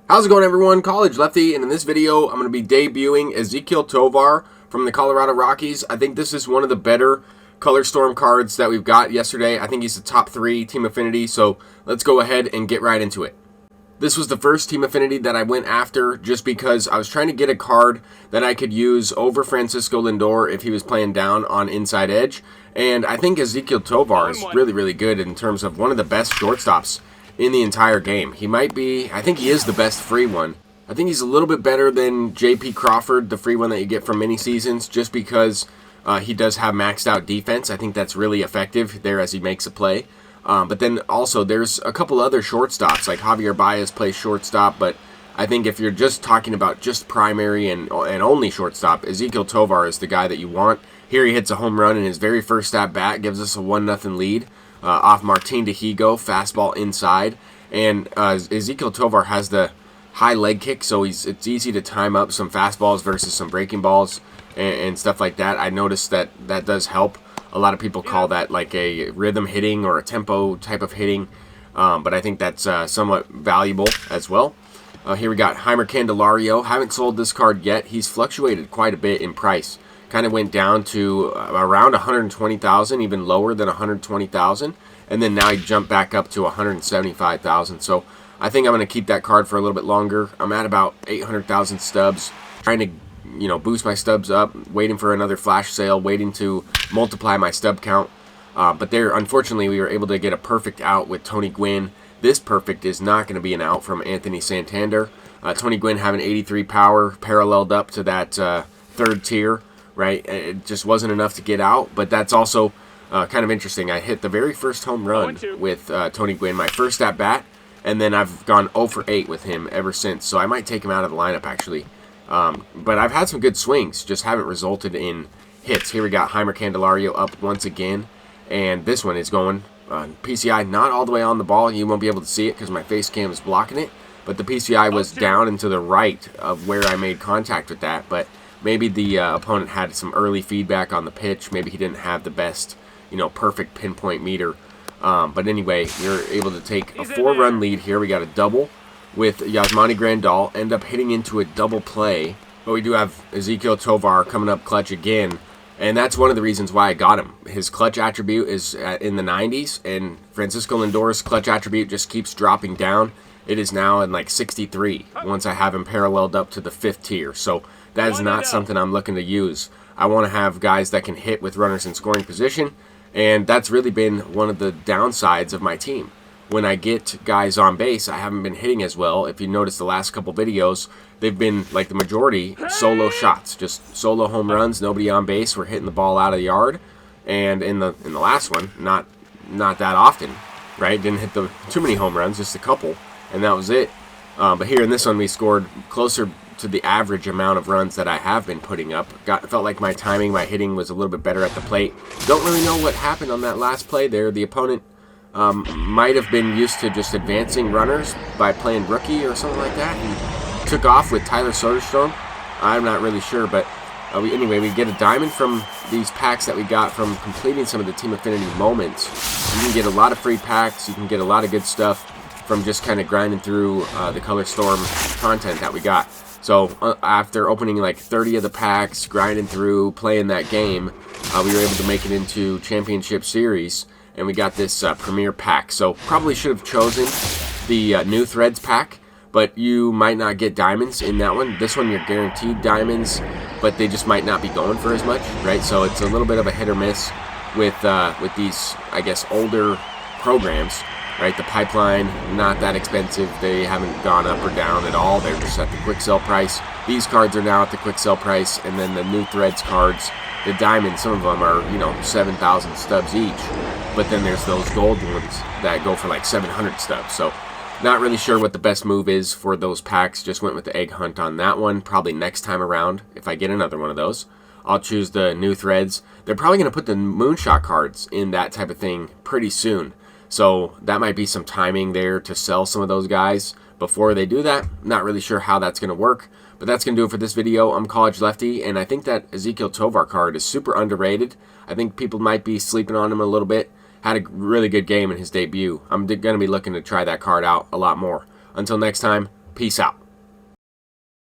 How's it going, everyone? College Lefty, and in this video I'm going to be debuting Ezekiel Tovar from the Colorado Rockies. I think this is one of the better Color Storm cards that we've got yesterday. I think he's the top 3 team affinity, so let's go ahead and get right into it. This was the first team affinity that I went after just because I was trying to get a card that I could use over Francisco Lindor if he was playing down on inside edge. And I think Ezekiel Tovar is really good in terms of one of the best shortstops in the entire game. He might be, I think he is the best free one. I think he's a little bit better than J.P. Crawford, the free one that you get from mini seasons, just because he does have maxed out defense. I think that's really effective there as he makes a play. But then also there's a couple other shortstops, like Javier Baez plays shortstop, but I think if you're just talking about just primary and only shortstop, Ezekiel Tovar is the guy that you want. Here he hits a home run in his very first at bat, gives us a 1-0 lead. Off Martin Dehigo, fastball inside, and Ezekiel Tovar has the high leg kick, so it's easy to time up some fastballs versus some breaking balls and stuff like that. I noticed that does help. A lot of people call that like a rhythm hitting or a tempo type of hitting, but I think that's somewhat valuable as well. Here we got Heimer Candelario. Haven't sold this card yet. He's fluctuated quite a bit in price. Kind of went down to around 120,000, even lower than 120,000, and then now he jumped back up to 175,000. So I think I'm going to keep that card for a little bit longer. I'm at about 800,000 stubs, trying to boost my stubs up, waiting for another flash sale, waiting to multiply my stub count. But there, unfortunately, we were able to get a perfect out with Tony Gwynn. This perfect is not going to be an out from Anthony Santander. Tony Gwynn having 83 power, paralleled up to that third tier. Right, it just wasn't enough to get out, but that's also kind of interesting. I hit the very first home run with Tony Gwynn, my first at bat, and then I've gone 0 for 8 with him ever since. So I might take him out of the lineup actually. But I've had some good swings, just haven't resulted in hits. Here we got Heimer Candelario up once again, and this one is going PCI not all the way on the ball. You won't be able to see it because my face cam is blocking it, but the PCI was down and to the right of where I made contact with that, but maybe the opponent had some early feedback on the pitch. Maybe he didn't have the best, perfect pinpoint meter. But anyway, we were able to take a 4-run lead here. We got a double with Yasmani Grandal. End up hitting into a double play. But we do have Ezekiel Tovar coming up clutch again. And that's one of the reasons why I got him. His clutch attribute is in the 90s. And Francisco Lindor's clutch attribute just keeps dropping down. It is now in like 63 once I have him paralleled up to the 5th tier. So that is not something I'm looking to use. I want to have guys that can hit with runners in scoring position, and that's really been one of the downsides of my team. When I get guys on base, I haven't been hitting as well. If you notice the last couple videos, they've been, like the majority, solo shots, just solo home runs, nobody on base. We're hitting the ball out of the yard, and in the last one, not that often, right? Didn't hit too many home runs, just a couple, and that was it. But here in this one, we scored closer to the average amount of runs that I have been putting up. Felt like my timing, my hitting was a little bit better at the plate. Don't really know what happened on that last play there. The opponent might have been used to just advancing runners by playing rookie or something like that, and took off with Tyler Soderstrom. I'm not really sure, but anyway, we get a diamond from these packs that we got from completing some of the Team Affinity moments. You can get a lot of free packs. You can get a lot of good stuff from just kind of grinding through the Color Storm content that we got. So after opening like 30 of the packs, grinding through, playing that game, we were able to make it into Championship Series, and we got this Premier Pack. So probably should have chosen the New Threads pack, but you might not get diamonds in that one. This one you're guaranteed diamonds, but they just might not be going for as much, right? So it's a little bit of a hit or miss with these, I guess, older programs. Right, the pipeline, not that expensive. They haven't gone up or down at all. They're just at the quick sell price. These cards are now at the quick sell price, and then the New Threads cards, the diamonds, some of them are, 7,000 stubs each. But then there's those gold ones that go for like 700 stubs. So not really sure what the best move is for those packs. Just went with the egg hunt on that one. Probably next time around, if I get another one of those, I'll choose the New Threads. They're probably going to put the Moonshot cards in that type of thing pretty soon. So that might be some timing there to sell some of those guys before they do that. Not really sure how that's going to work, but that's going to do it for this video. I'm College Lefty, and I think that Ezekiel Tovar card is super underrated. I think people might be sleeping on him a little bit. Had a really good game in his debut. I'm going to be looking to try that card out a lot more. Until next time, Peace out.